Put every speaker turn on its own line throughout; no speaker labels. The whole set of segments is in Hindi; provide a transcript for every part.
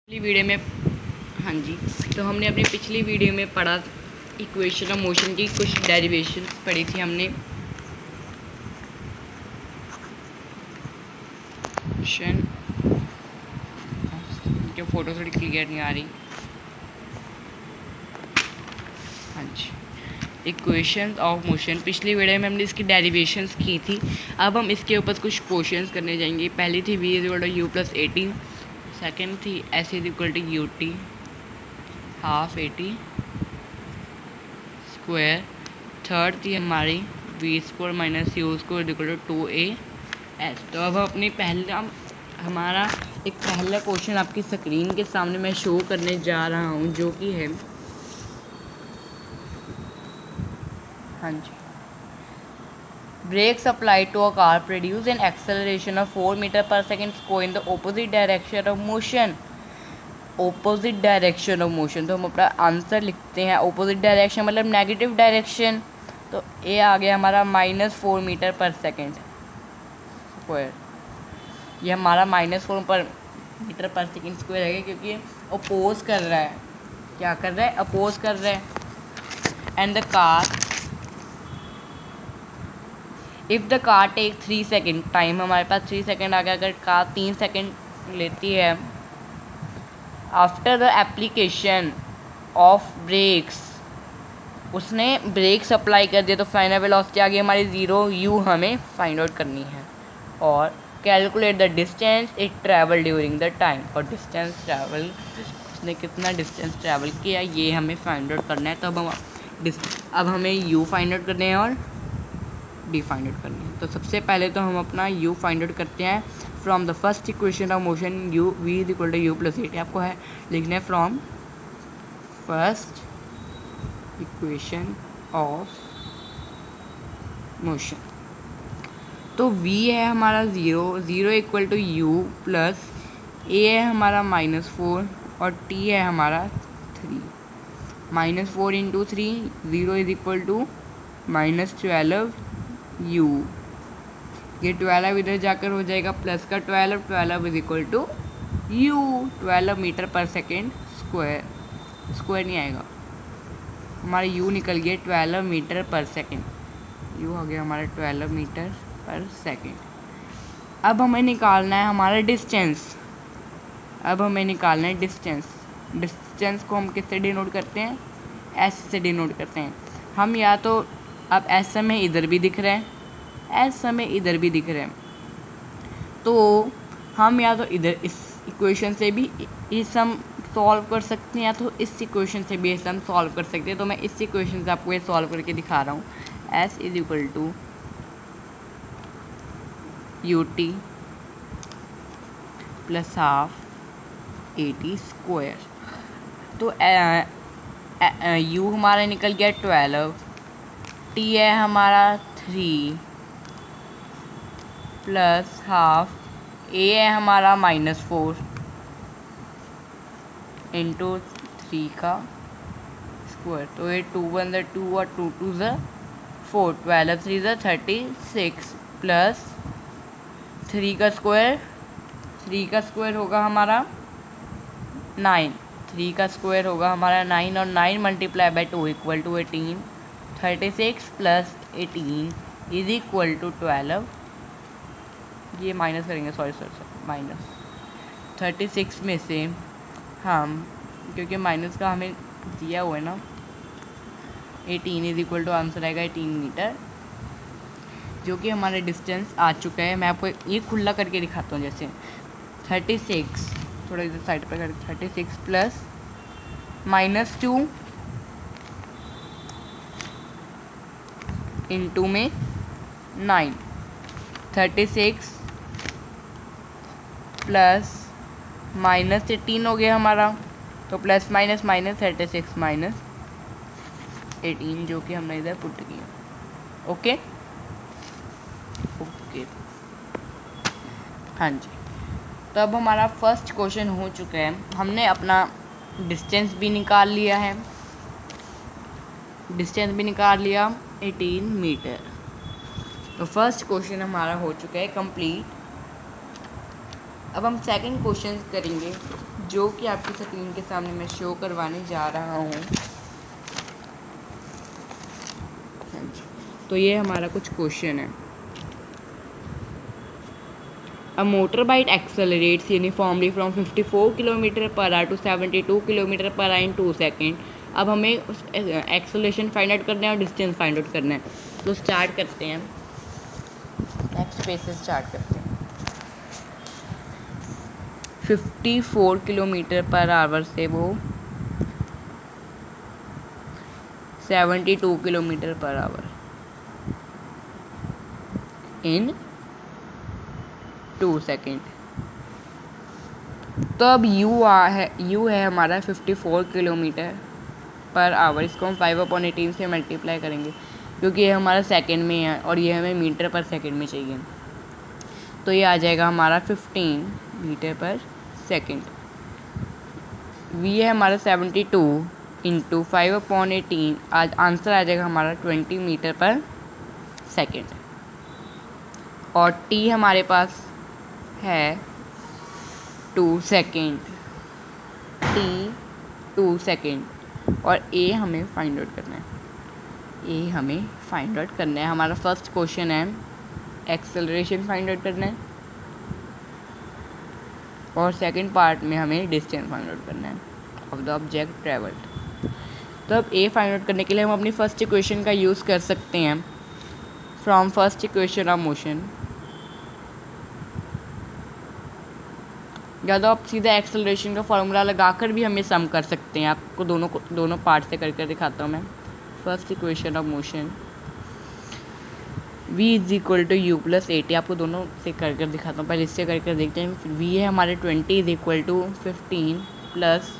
पिछली वीडियो में हाँ जी, तो हमने अपनी पिछली वीडियो में पढ़ा इक्वेशन ऑफ मोशन की कुछ डेरिवेशन पढ़ी थी हमने। क्या फ़ोटो थोड़ी क्लियर नहीं आ रही। हाँ जी, इक्वेशन ऑफ मोशन पिछली वीडियो में हमने इसकी डेरिवेशंस की थी। अब हम इसके ऊपर कुछ क्वेश्चंस करने जाएंगे। पहली थी v is equal to u plus 80, second थी s is equal to u t half 80 square, third थी हमारी v square minus u square equal to 2a s. तो अब अपनी हमारा एक पहला क्वेश्चन आपकी स्क्रीन के सामने मैं शो करने जा रहा हूँ, जो कि है हाँ जी, brakes applied to a car produce an acceleration of 4 meter per second square in the opposite direction of motion। Opposite direction of motion, तो हम अपना आंसर लिखते हैं ऑपोजिट डायरेक्शन मतलब नेगेटिव डायरेक्शन। तो ए आ गया हमारा -4 मीटर पर सेकेंड स्क्वायर। ये हमारा -4 मीटर पर सेकेंड स्क्वायर है क्योंकि अपोज कर रहा है। क्या कर रहा है? अपोज कर रहा है। And the car if the car take 3 second, time हमारे पास 3 सेकेंड आ गया। अगर कार 3 सेकेंड लेती है after the application of brakes, उसने ब्रेक्स अप्लाई कर दिया तो फाइनल वेलोसिटी आ गई हमारी 0 u हमें फाइंड आउट करनी है। और calculate the distance it travel during the time, और डिस्टेंस ट्रैवल उसने कितना डिस्टेंस ट्रैवल किया ये हमें फाइंड आउट करना है। तो अब हमें u फाइंड आउट करने हैं और d फाइंड आउट करनी है। तो सबसे पहले तो हम अपना u फाइंड आउट करते हैं from the first equation of motion u v is equal to u plus 80। आपको है लिखना है from first equation of motion. तो v है हमारा 0 equal to u plus a है हमारा -4 और t है हमारा 3। -4 into 3 0 is equal to -12 u। ये 12 इधर जाकर हो जाएगा प्लस का 12 is equal to u 12 metre पर सेकेंड स्क्वायर। स्क्वायर नहीं आएगा, हमारा u निकल गया 12 मीटर पर सेकेंड। u हो गया हमारा 12 मीटर पर सेकेंड। अब हमें निकालना है हमारा डिस्टेंस। डिस्टेंस को हम किससे डिनोट करते हैं? s से डिनोट करते हैं। हम या तो अब s हमें इधर भी दिख रहा है, s हमें इधर भी दिख रहा है, तो हम या तो इधर इस इक्वेशन से भी ये सम सॉल्व कर सकते हैं या तो इस इक्वेशन से भी ये सम सॉल्व कर सकते हैं। तो मैं इस इक्वेशन से आपको ये सॉल्व करके दिखा रहा हूँ। s is equal to u t plus half 80 square. तो u हमारा निकल गया 12, t है हमारा 3 प्लस हाफ, a है हमारा -4 इंटू 3 का स्क्वायर। तो ये 2 1 ज़ा 2 और 2 2 ज़ा 4, 12 3 ज़ा 36 प्लस 3 का स्क्वायर। 3 का स्क्वायर होगा हमारा 9, 3 का स्क्वायर होगा हमारा 9 और 9 multiply by 2 equal to 18। 36 plus 18 is equal to 12। ये माइनस करेंगे, सॉरी माइनस 36 में से हम, क्योंकि माइनस का हमें दिया हुआ है ना 18 इज इक्वल टू आंसर आएगा 18 मीटर, जो कि हमारा डिस्टेंस आ चुका है। मैं आपको ये खुला करके दिखाता हूँ। जैसे 36 थोड़ा इधर साइड पर कर, 36 प्लस -2 इंटू में 9, 36 प्लस -18 हो गया हमारा, तो प्लस माइनस 36 माइनस 18 जो कि हमने इधर पुट किया। ओके हाँ जी, तो अब हमारा फर्स्ट क्वेश्चन हो चुका है। हमने अपना डिस्टेंस भी निकाल लिया 18 मीटर। तो फर्स्ट क्वेश्चन हमारा हो चुका है कंप्लीट। अब हम सेकंड क्वेश्चन करेंगे, जो कि आपकी स्क्रीन के सामने मैं शो करवाने जा रहा हूँ। तो ये हमारा कुछ क्वेश्चन है। A motorbike accelerates uniformly from 54 km/h to 72 km/h in 2 second. अब हमें उस एक्सेलरेशन फाइंड आउट करना है और डिस्टेंस फाइंड आउट करना है। तो स्टार्ट करते हैं, नेक्स्ट पेज से स्टार्ट करते हैं। 54 km/h से वो 72 km/h इन 2 सेकेंड। तो अब u है हमारा 54 km/h। इसको हम 5/18 से मल्टीप्लाई करेंगे क्योंकि ये हमारा सेकंड में है और ये हमें मीटर पर सेकंड में चाहिए। तो ये आ जाएगा हमारा 15 मीटर पर सेकंड। v है हमारा 72 इंटू 5/18, आज आंसर आ जाएगा हमारा 20 मीटर पर सेकंड। और t हमारे पास है 2 सेकेंड, t 2 सेकेंड। और a हमें फाइंड आउट करना है, हमारा फर्स्ट क्वेश्चन है एक्सेलरेशन फाइंड आउट करना है और सेकंड पार्ट में हमें डिस्टेंस फाइंड आउट करना है ऑफ द ऑब्जेक्ट ट्रेवल्ड। तो अब a फाइंड आउट करने के लिए हम अपनी फर्स्ट इक्वेशन का यूज़ कर सकते हैं, from first equation of motion. या तो आप सीधा एक्सेलरेशन का फॉर्मूला लगाकर भी हमें सम कर सकते हैं। आपको दोनों पार्ट से करके दिखाता हूँ मैं। First equation of motion v = u + at, आपको दोनों से कर दिखाता हूँ। पहले इससे करके देखते हैं। v है हमारे 20 = 15 प्लस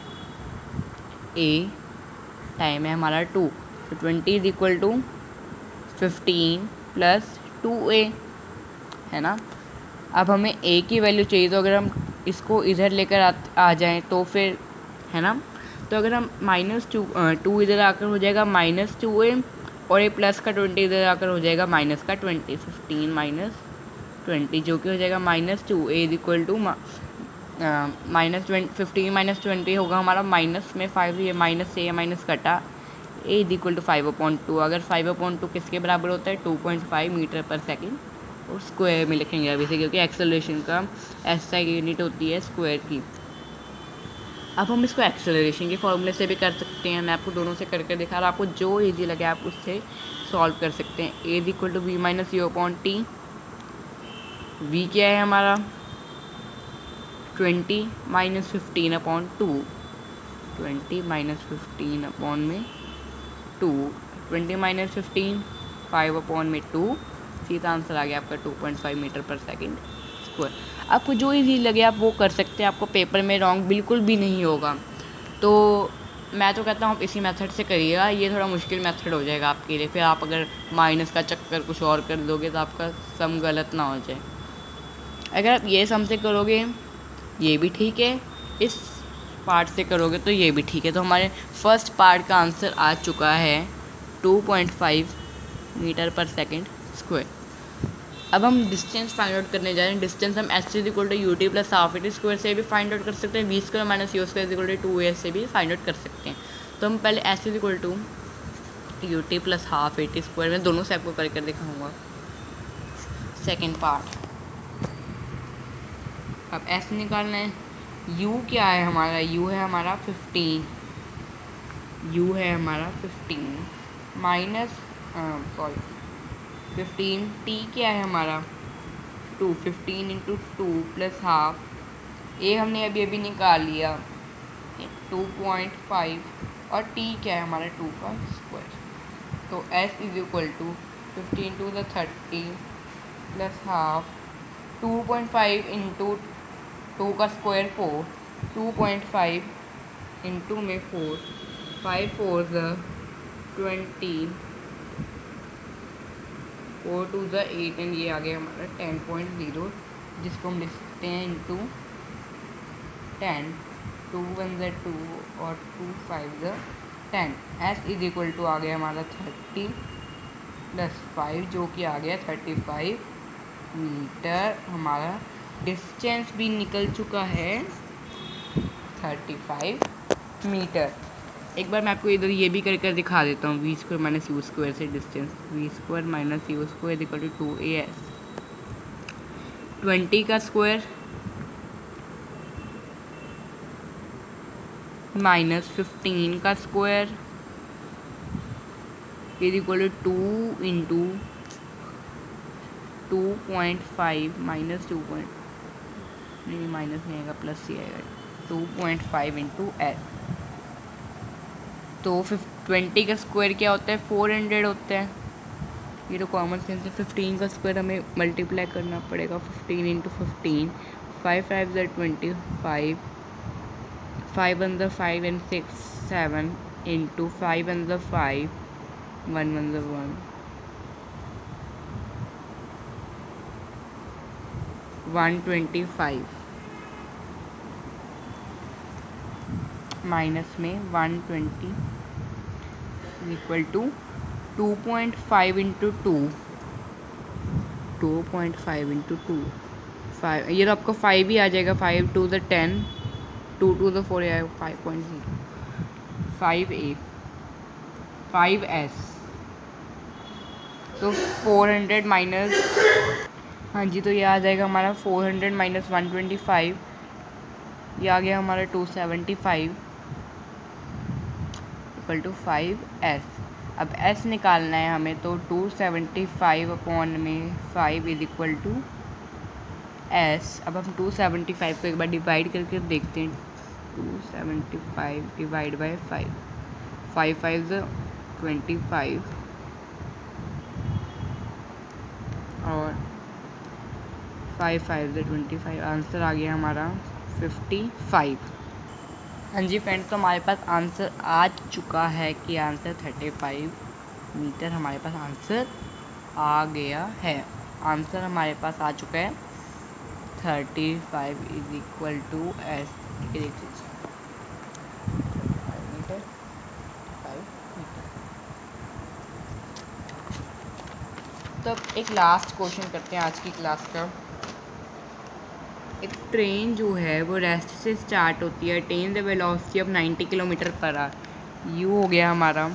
a, टाइम है हमारा 2, तो 20 = 15 प्लस 2a है ना। अब हमें a की वैल्यू चाहिए, तो अगर हम इसको इधर लेकर आ जाएं तो फिर है ना, तो अगर हम -2 इधर आकर हो जाएगा -2a और ये प्लस का 20 इधर आकर हो जाएगा माइनस का 20, 15 माइनस 20 जो कि हो जाएगा -2a = -15 - 20 होगा हमारा माइनस में 5, ये माइनस से माइनस कटा a = 5/2। अगर 5/2 किसके बराबर होता है 2.5 मीटर पर सेकेंड, और स्क्वायर में लिखेंगे अभी से क्योंकि एक्सेलरेशन का ऐसा यूनिट होती है स्क्वायर की। अब हम इसको एक्सेलरेशन के फॉर्मूले से भी कर सकते हैं, मैं आपको दोनों से करके दिखा रहा हूँ। आपको जो इजी लगे आप उससे सॉल्व कर सकते हैं। a = v - u/t। v क्या है हमारा 20 - 15/2, 20 - 15/2, 20 - 15 5/2, सीधा आंसर आ गया आपका 2.5 मीटर पर सेकेंड स्क्वायर। आपको जो इजी लगे आप वो कर सकते हैं, आपको पेपर में रॉन्ग बिल्कुल भी नहीं होगा। तो मैं तो कहता हूँ आप इसी मेथड से करिएगा, ये थोड़ा मुश्किल मेथड हो जाएगा आपके लिए। फिर आप अगर माइनस का चक्कर कुछ और कर दोगे तो आपका सम गलत ना हो जाए। अगर आप ये सम से करोगे ये भी ठीक है, इस पार्ट से करोगे तो ये भी ठीक है। तो हमारे फर्स्ट पार्ट का आंसर आ चुका है 2.5 मीटर पर सेकेंड स्क्वायर। अब हम डिस्टेंस फाइंड आउट करने जा रहे हैं। डिस्टेंस हम s = ut + ½ at स्क्वायर से भी फाइंड आउट कर सकते हैं, v² - u² = 2a से भी फाइंड आउट कर सकते हैं। तो हम पहले s = ut + ½ at स्क्वायर में दोनों से आपको करके दिखाऊंगा सेकेंड पार्ट। अब s निकालना है। u क्या है हमारा, u है हमारा 15, माइनस 15, t क्या है हमारा 2, 15 × 2 + ½ a हमने अभी निकाल लिया 2.5 और t क्या है हमारा 2 का स्क्वायर। तो s = 15 × 30 + ½ 2.5 × 2 का स्क्वायर 4, 2.5 × में 4, 5 × 4 = 20, 4 × 2 = 8 एंड ये आ गया हमारा 10.0, जिसको हम लिख सकते हैं इंटू 10, 2 × 1 = 2 और 2 × 5 = 10। s = आ गया हमारा 30 + 5 जो कि आ गया 35 मीटर। हमारा डिस्टेंस भी निकल चुका है 35 मीटर। एक बार मैं आपको इधर ये भी कर दिखा देता हूँ, v square minus u square से distance, v square minus u square equal to 2as, 20 का स्क्वायर माइनस 15 का square is equal to 2 into 2.5 minus 2 नहीं माइनस नहीं आएगा, प्लस ही आएगा, 2.5 इंटू एस। तो 20 का स्क्वायर क्या होता है, 400 होता है, ये तो कॉमन सेंस है। 15 का स्क्वायर हमें मल्टीप्लाई करना पड़ेगा, 15 इंटू 15, 5 5 ज़र 25, 5 अंदर 5 एंड 6 7 इंटू 5 अंदर 5, 1 अंदर 1, 125 माइनस में 120 इक्वल टू 2.5 इंटू 2, 2.5 इंटू 2, 5, ये तो आपको 5 ही आ जाएगा, 5 2 ज़ 10, 2 2 ज़ 4 आएगा, 5.0, 5a 5s। तो 400 माइनस, हाँ जी, तो ये आ जाएगा हमारा 400 माइनस 125, ये आ गया हमारा 275 इक्वल टू 5s। अब s निकालना है हमें, तो 275 अपॉन में 5 इज इक्वल टू s। अब हम 275 को एक बार डिवाइड करके देखते हैं, 275 डिवाइड बाई 5, 5 5 25 और 5 5 25, आंसर आ गया हमारा 55। हाँ जी फ्रेंड्स, तो हमारे पास आंसर आ चुका है कि आंसर 35 मीटर हमारे पास आंसर आ गया है। आंसर हमारे पास आ चुका है 35 इज इक्वल टू एस। देख लीजिए 5 मीटर, 5 मीटर। तो एक लास्ट क्वेश्चन करते हैं आज की क्लास का। एक ट्रेन जो है वो रेस्ट से स्टार्ट होती है, attain the velocity of 90 kilometre per hour. You हो गया हमारा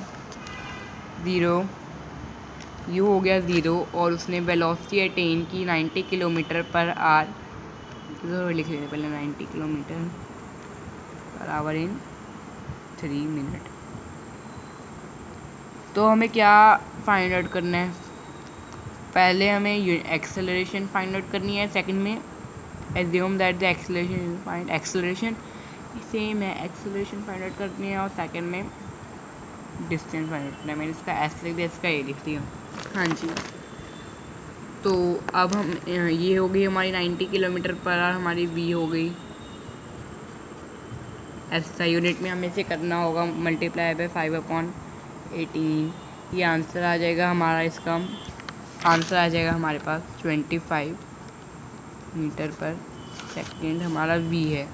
0, यू हो गया 0 और उसने वेलोसिटी अटेन की 90 किलोमीटर पर आवर, लिख लेते पहले 90 किलोमीटर पर आवर इन 3 मिनट। तो हमें क्या फाइंड आउट करना है, पहले हमें एक्सेलरेशन फाइंड आउट करनी है, सेकंड में assume that the acceleration same है, एक्सेलरेशन फाइंड आउट करनी है, और सेकंड में डिस्टेंस फाइंड आउट करना है। मैंने इसका एस लिख दिया, इसका ए लिख दिया। हाँ जी, तो अब हम ये हो गई हमारी 90 किलोमीटर पर आवर, हमारी वी हो गई। ऐसा यूनिट में हमें इसे करना होगा मल्टीप्लाई बाय 5/18, ये आंसर आ जाएगा हमारा, इसका आंसर आ जाएगा हमारे पास 25 मीटर पर सेकेंड हमारा वी है,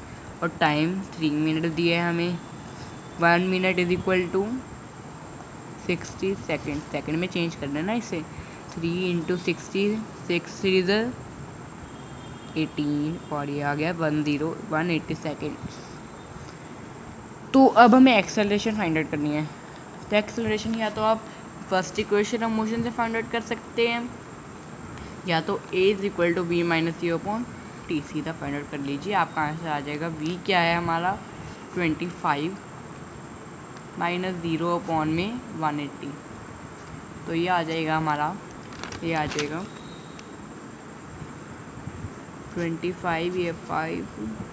और टाइम 3 मिनट दिया है हमें। 1 minute is equal to 60 second, second में चेंज कर देना इसे, 3 इंटू 60, 6 3 18 और ये आ गया 180 सेकेंड। तो अब हमें एक्सेलरेशन फाइंड आउट करनी है। तो एक्सेलरेशन या तो आप फर्स्ट इक्वेशन ऑफ मोशन से फाइंड आउट कर सकते हैं, या तो a is equal to v minus u upon t, सीधा फाइंड आउट कर लीजिए, आपका आंसर आ जाएगा। v क्या है हमारा 25 माइनस 0 अपॉन में 180, तो ये आ जाएगा हमारा, ये आ जाएगा 25, ये 5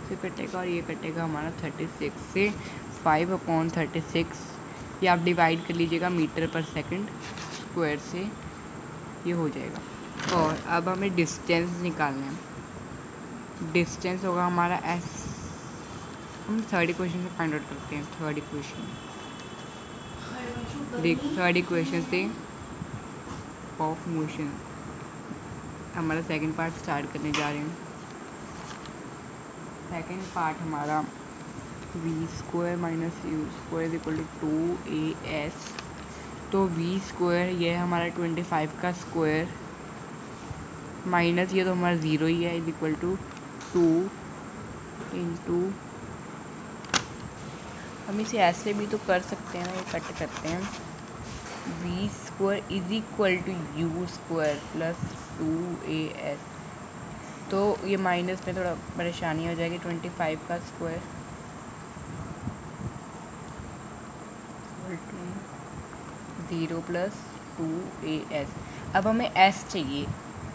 से कटेगा और ये कटेगा हमारा 36 से, 5 अपॉन 36, ये आप डिवाइड कर लीजिएगा मीटर पर सेकंड स्क्वायर से, ये हो जाएगा। और अब हमें डिस्टेंस निकालना है, डिस्टेंस होगा हमारा s। हम थर्ड इक्वेशन से फाइंड आउट करते हैं, थर्ड इक्वेशन से ऑफ मोशन, हमारा सेकंड पार्ट स्टार्ट करने जा रहे हैं। सेकंड पार्ट हमारा v square minus u square equal to 2as। तो वी स्क्वायर ये है हमारा 25 का स्क्वायर माइनस ये तो हमारा 0 ही है, इज इक्वल टू 2 इंटू हम इसे ऐसे भी तो कर सकते हैं ना, ये कट करते हैं। V square is equal to u square plus 2AS। तो ये माइनस में थोड़ा परेशानी हो जाएगी। 25 का स्क्वायर 0 प्लस 2AS। अब हमें S चाहिए,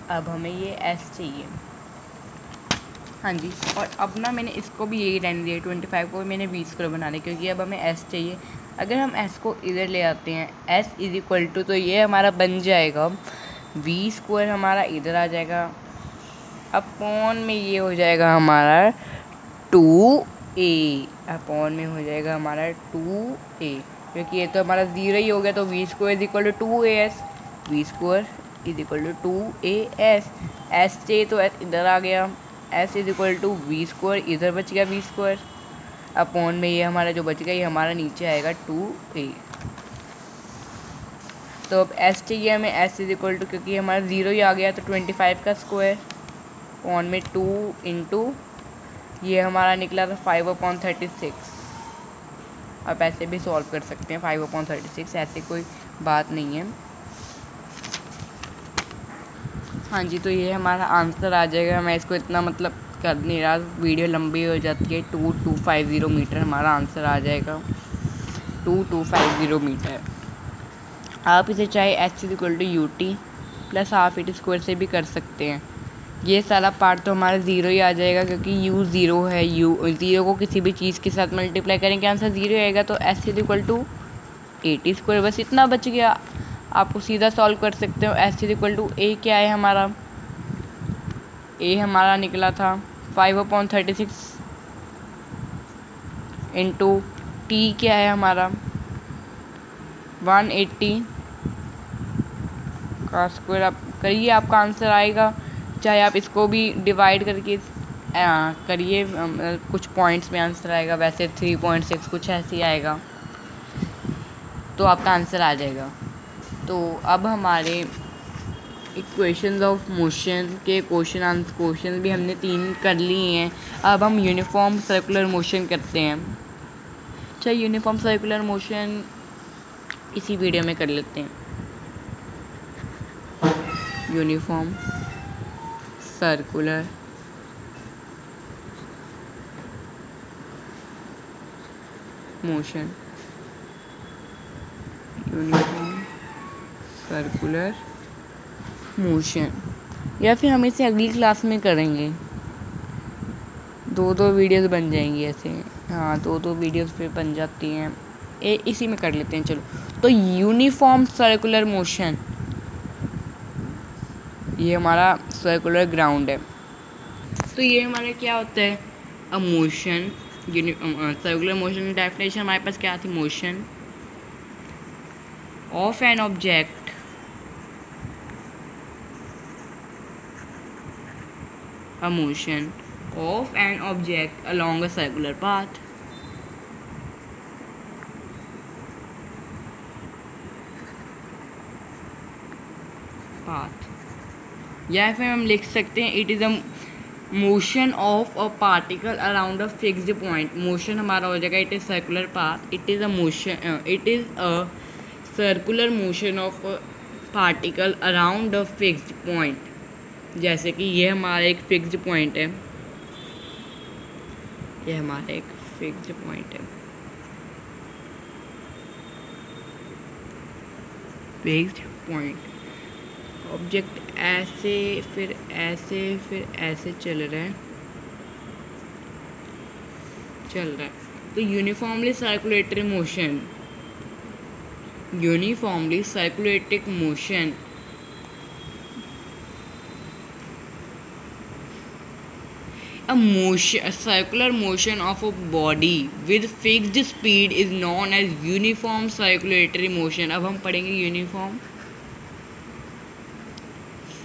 अब हमें ये S चाहिए। हाँ जी, और अब ना मैंने इसको भी यही रहने दिया, 25 को मैंने वी स्क्वायर बना लिया, क्योंकि अब हमें S चाहिए। अगर हम S को इधर ले आते हैं, S इज इक्वल टू, तो ये हमारा बन जाएगा वी स्क्वायर, हमारा इधर आ जाएगा, अपॉन में ये हो जाएगा हमारा 2A, अपॉन में हो जाएगा हमारा 2A, क्योंकि ये तो हमारा 0 ही हो गया। तो v square is equal to 2AS, v square is equal to 2AS। S चाहिए तो S इधर आ गया, S is equal to v square, इधर बच गया वी स्क्वायर, अपॉन में ये हमारा जो बच गया ये हमारा नीचे आएगा 2A। तो अब S चाहिए हमें, S इज इक्वल टू, क्योंकि हमारा 0 ही आ गया, तो 25 का स्क्वायर अपॉन में 2 इंटू ये हमारा निकला था 5/36। आप ऐसे भी सॉल्व कर सकते हैं, 5/36, ऐसे कोई बात नहीं है। हाँ जी, तो ये हमारा आंसर आ जाएगा। मैं इसको इतना मतलब कर नहीं रहा, वीडियो लंबी हो जाती है। 2250 मीटर हमारा आंसर आ जाएगा, 2250 मीटर। आप इसे चाहे h is equal to UT plus half it square से भी कर सकते हैं। ये सारा पार्ट तो हमारा 0 ही आ जाएगा, क्योंकि U 0 है। U 0 को किसी भी चीज़ के साथ मल्टीप्लाई करेंगे आंसर 0 आएगा। तो h is equal to 80 square, बस इतना बच गया। आपको सीधा सॉल्व कर सकते हो। H is equal to A क्या है हमारा, A हमारा निकला था 5/36 इंटू T क्या है हमारा 180 का स्क्वायर। आप करिए, आपका आंसर आएगा। चाहे आप इसको भी डिवाइड करके करिए, कुछ पॉइंट्स में आंसर आएगा, वैसे 3.6 कुछ ऐसे ही आएगा, तो आपका आंसर आ जाएगा। तो अब हमारे इक्वेशंस ऑफ मोशन के क्वेश्चन भी हमने 3 कर लिए हैं। अब हम यूनिफॉर्म सर्कुलर मोशन करते हैं। अच्छा, यूनिफॉर्म सर्कुलर मोशन इसी वीडियो में कर लेते हैं। Uniform circular motion, uniform circular motion, या फिर हम इसे अगली क्लास में करेंगे। 2 वीडियोस बन जाएंगी ऐसे। हाँ, 2 वीडियोस फिर बन जाती हैं। इसी में कर लेते हैं, चलो। तो यूनिफॉर्म सर्कुलर मोशन, ये हमारा सर्कुलर ग्राउंड है। तो ये हमारा क्या होता है, अ मोशन, सर्कुलर मोशन की डेफिनेशन हमारे पास क्या थी, motion of an object a motion of an object along a circular path. या फिर हम लिख सकते हैं it is a motion of a particle around a fixed point. Motion हमारा हो जाएगा, it is circular path, it is a motion, it is a circular motion of a particle around a fixed point. जैसे कि ये हमारा एक फिक्स्ड पॉइंट है, ये हमारा एक फिक्स्ड पॉइंट है, फिक्स्ड पॉइंट। ऑब्जेक्ट ऐसे फिर ऐसे फिर ऐसे चल रहा है। तो uniformly circulatory motion, uniformly circulating motion, a circular motion of a body with fixed speed is known as uniform circulatory motion। अब हम पढ़ेंगे यूनिफॉर्म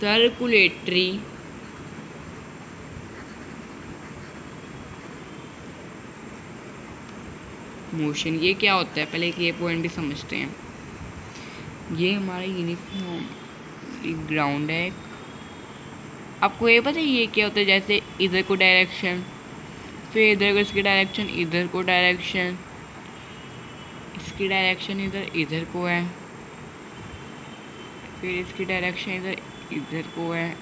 सर्कुलेटरी मोशन। ये क्या होता है, पहले ये पॉइंट भी समझते हैं। ये हमारा यूनिफॉर्म ग्राउंड है। आपको ये पता है ये क्या होता है, जैसे इधर को डायरेक्शन, फिर इधर को इसकी डायरेक्शन, इधर को डायरेक्शन, इसकी डायरेक्शन इधर को है, फिर इसकी डायरेक्शन इधर को है।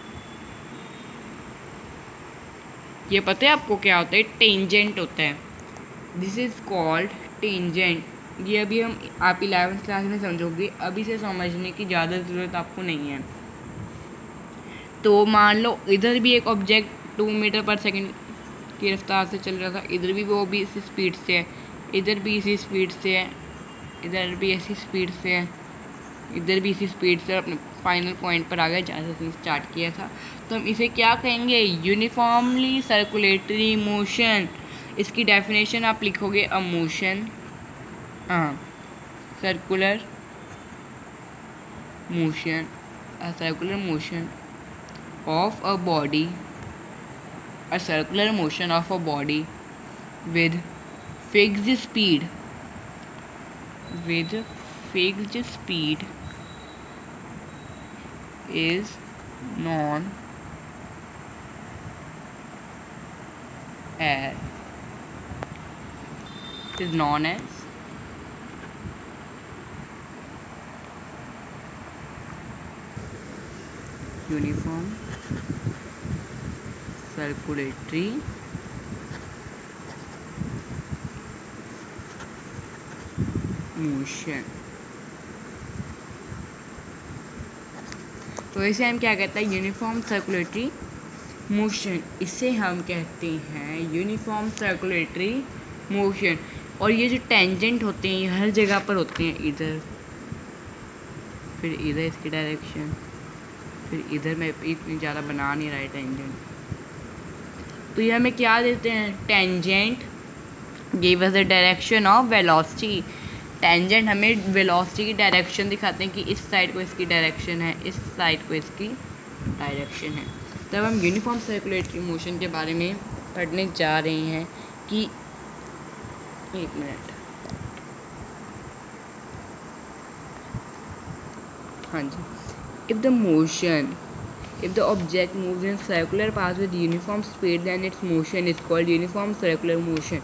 ये पता है आपको क्या होता है? टेंजेंट होता है। This is called tangent. ये अभी आप 11th क्लास में समझोगे, अभी से समझने की ज़्यादा ज़रूरत आपको नहीं है। तो मान लो इधर भी एक ऑब्जेक्ट 2 मीटर पर सेकंड की रफ्तार से चल रहा था, इधर भी वो भी इसी स्पीड से है, इधर भी इसी स्पीड से है, इधर भी ऐसी स्पीड से है, इधर भी इसी स्पीड से अपने फाइनल पॉइंट पर आ गया जहाँ से उसने स्टार्ट किया था। तो हम इसे क्या कहेंगे? Uniformly circulatory motion. इसकी डेफिनेशन आप लिखोगे a motion, circular motion, a circular motion of a body, a circular motion of a body with fixed speed, with fixed speed is known as uniform circulatory motion. तो इसे हम क्या कहते हैं? Uniform circulatory motion. इसे हम कहते हैं यूनिफॉर्म सर्कुलेटरी मोशन। और ये जो टेंजेंट होते हैं ये हर जगह पर होते हैं, इधर, फिर इधर इसकी डायरेक्शन, फिर इधर में इतनी ज़्यादा बना नहीं रहा है टेंजेंट। तो ये हमें क्या देते हैं? Tangent give us the direction of velocity. Tangent हमें वेलोसिटी की डायरेक्शन दिखाते हैं कि इस साइड को इसकी डायरेक्शन है, इस साइड को इसकी डायरेक्शन है। तब हम यूनिफॉर्म सर्कुलेटरी मोशन के बारे में पढ़ने जा रहे हैं कि 1 मिनट, हाँ जी। If the object moves in circular path with uniform speed, then its motion is called uniform circular motion.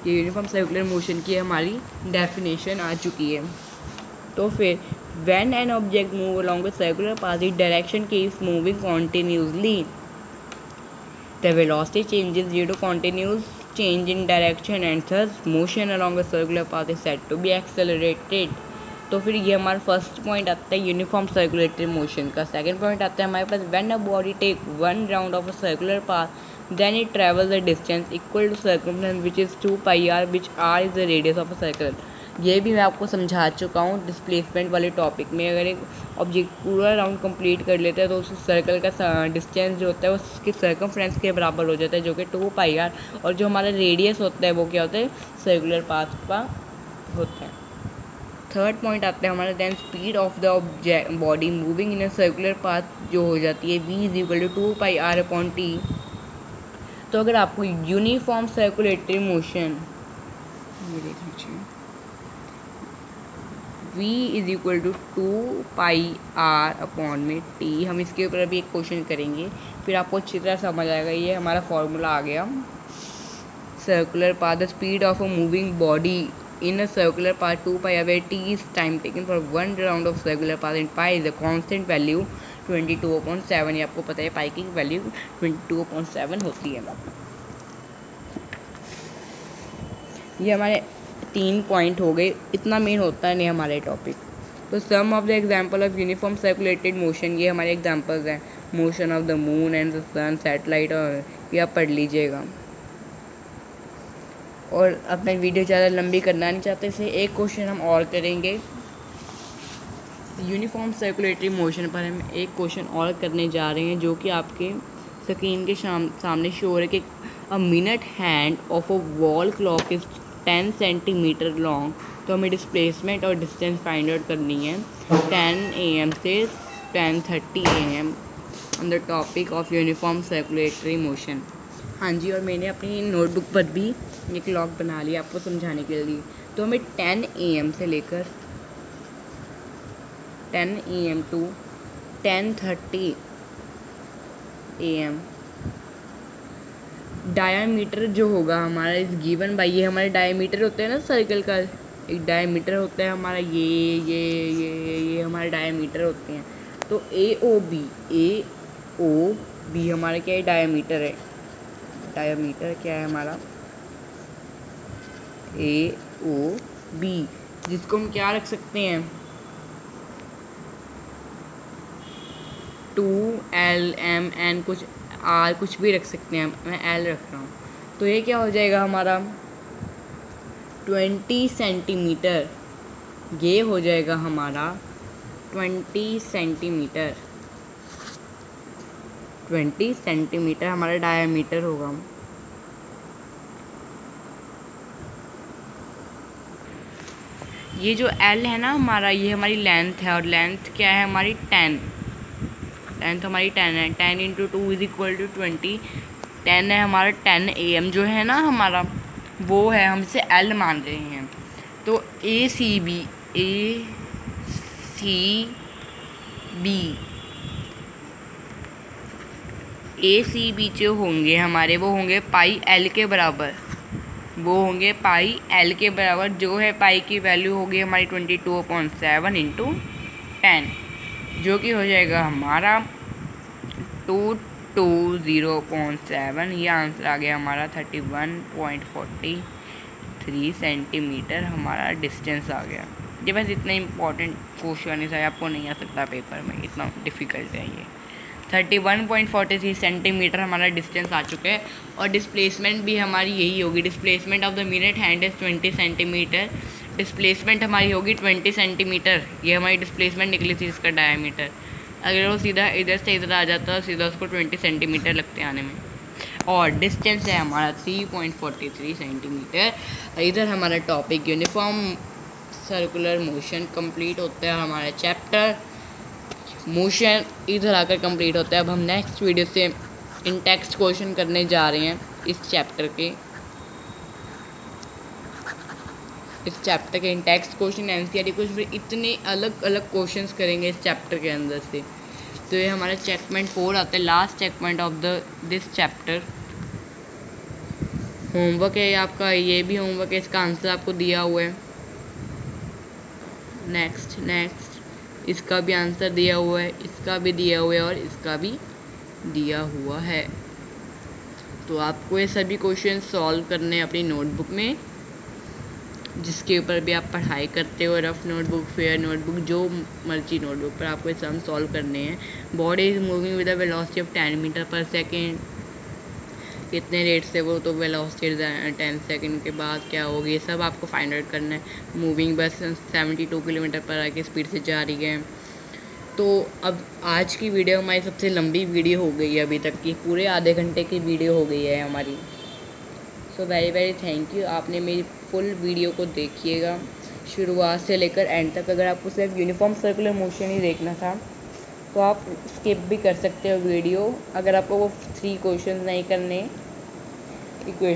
ये यूनिफॉर्म सर्कुलर मोशन की हमारी डेफिनेशन आ चुकी है। तो फिर when an object move along a circular path, its direction keeps moving continuously. The velocity changes due to continuous change in direction, and thus motion along a circular path is said to be accelerated. तो फिर ये हमारा फर्स्ट पॉइंट आता है यूनिफॉर्म सर्कुलेटरी मोशन का। सेकंड पॉइंट आता है हमारे पास when a body take one round of a circular path then it travels the distance equal to circumference which is 2πr, which r is the radius of a circle. ये भी मैं आपको समझा चुका हूँ डिस्प्लेसमेंट वाले टॉपिक में। अगर एक ऑब्जेक्ट पूरा राउंड कंप्लीट कर लेता है तो उस सर्कल का डिस्टेंस जो होता है उसके सर्कमफ्रेंस के बराबर हो जाता है, जो कि 2πr, और जो हमारा रेडियस होता है वो क्या होता है? सर्कुलर पाथ का होता है। थर्ड पॉइंट आता है हमारा then speed of the body moving in a circular path जो हो जाती है v is equal to 2πr/t। तो अगर आपको यूनिफॉर्म सर्कुलेटरी मोशन, ये देख लीजिए, v is equal to 2πr/t, हम इसके ऊपर अभी एक क्वेश्चन करेंगे, फिर आपको अच्छी तरह समझ आएगा। ये हमारा फॉर्मूला आ गया। Circular path, the speed of a moving body in a circular path 2πr, where t is time taken for one round of circular path and pi is the constant value 22/7। ये आपको पता है पाई की वैल्यू 22/7 होती है। ये हमारे 3 पॉइंट हो गए, इतना मेन होता नहीं हमारे टॉपिक। तो some of the example of uniform circulated motion, ये हमारे एग्जांपल्स हैं। Motion of the moon and the sun, satellite, और ये आप पढ़ लीजिएगा। और अपना वीडियो ज़्यादा लंबी करना नहीं चाहते, इसे एक क्वेश्चन हम और करेंगे। यूनिफॉर्म सर्कुलेटरी मोशन पर हम एक क्वेश्चन और करने जा रहे हैं, जो कि आपके स्क्रीन के सामने शो हो रहा है कि a minute hand of a wall clock is 10 centimetre long. तो हमें डिस्प्लेसमेंट और डिस्टेंस फाइंड आउट करनी है 10 AM से 10:30 AM on the topic of uniform circulatory motion. हाँ जी, और मैंने अपनी नोटबुक पर भी ये क्लॉक बना लिया आपको समझाने के लिए। तो हमें 10 AM से लेकर 10 AM टू 10:30 AM डायामीटर जो होगा हमारा इस गिवन बाई, ये हमारे डायामीटर होते हैं ना सर्कल का, एक डायमीटर होता है हमारा, ये हमारे डायमीटर होते हैं। तो ए ओ बी हमारा क्या है, डायमीटर है। डायमीटर क्या है हमारा, ए ओ बी, जिसको हम क्या रख सकते हैं, 2L M N कुछ R कुछ भी रख सकते हैं, मैं L रख रहा हूँ। तो ये क्या हो जाएगा हमारा 20 सेंटीमीटर, ये हो जाएगा हमारा 20 सेंटीमीटर। 20 सेंटीमीटर हमारा डायमीटर होगा। ये जो L है ना हमारा, ये हमारी लेंथ है, और लेंथ क्या है हमारी 10, लेंथ हमारी 10 है। 10 × 2 = 20, 10 है हमारा 10 AM जो है ना हमारा, वो है, हम इसे L मान रहे हैं। तो ACB जो होंगे हमारे, वो होंगे पाई L के बराबर, वो होंगे पाई L के बराबर, जो है पाई की वैल्यू होगी हमारी 22/7 × 10, जो कि हो जाएगा हमारा 220.7। ये आंसर आ गया हमारा 31.43 सेंटीमीटर हमारा डिस्टेंस आ गया। ये बस इतना इम्पोर्टेंट क्वेश्चन है, आपको नहीं आ सकता पेपर में, इतना डिफ़िकल्ट है ये। 31.43 सेंटीमीटर हमारा डिस्टेंस आ चुका है, और डिस्प्लेसमेंट भी हमारी यही होगी। Displacement of the minute hand is 20 centimetre, displacement हमारी होगी 20 सेंटीमीटर। ये हमारी डिस्प्लेसमेंट निकली थी इसका डायमीटर। अगर वो सीधा इधर से इधर आ जाता है, सीधा उसको 20 सेंटीमीटर लगते आने में, और डिस्टेंस है हमारा 3.43 सेंटीमीटर। इधर हमारा topic uniform circular motion complete होता है, हमारा चैप्टर मोशन इधर आकर कंप्लीट होता है। अब हम नेक्स्ट वीडियो से इन टेक्स्ट क्वेश्चन करने जा रहे हैं इस चैप्टर के इन टेक्स्ट क्वेश्चन NCERT कुछ भी इतने अलग अलग क्वेश्चंस करेंगे इस चैप्टर के अंदर से। तो ये हमारा चेकमेंट 4 आता है, लास्ट चेकमेंट ऑफ दिस चैप्टर। होमवर्क है आपका, ये भी होमवर्क है, इसका आंसर आपको दिया हुआ है। नेक्स्ट इसका भी आंसर दिया हुआ है, इसका भी दिया हुआ है, और इसका भी दिया हुआ है। तो आपको ये सभी क्वेश्चन सॉल्व करने हैं अपनी नोटबुक में, जिसके ऊपर भी आप पढ़ाई करते हो, रफ नोटबुक, फेयर नोटबुक, जो मर्जी नोटबुक पर आपको ये सम सॉल्व करने हैं। Body is moving with the velocity of 10 metre पर सेकेंड, कितने रेट से वो, तो वेलोसिटी 10 सेकंड के बाद क्या होगी, ये सब आपको फाइंड आउट करना है। मूविंग बस 72 किलोमीटर पर आगे स्पीड से जा रही है। तो अब आज की वीडियो हमारी सबसे लंबी वीडियो हो गई है अभी तक की, पूरे आधे घंटे की वीडियो हो गई है हमारी। So very very thank you, आपने मेरी फुल वीडियो को देखिएगा शुरुआत से लेकर एंड तक। अगर आपको सिर्फ यूनिफॉर्म सर्कुलर मोशन ही देखना था तो आप स्किप भी कर सकते हो वीडियो, अगर आपको वो 3 क्वेश्चन नहीं करने इक्वेशन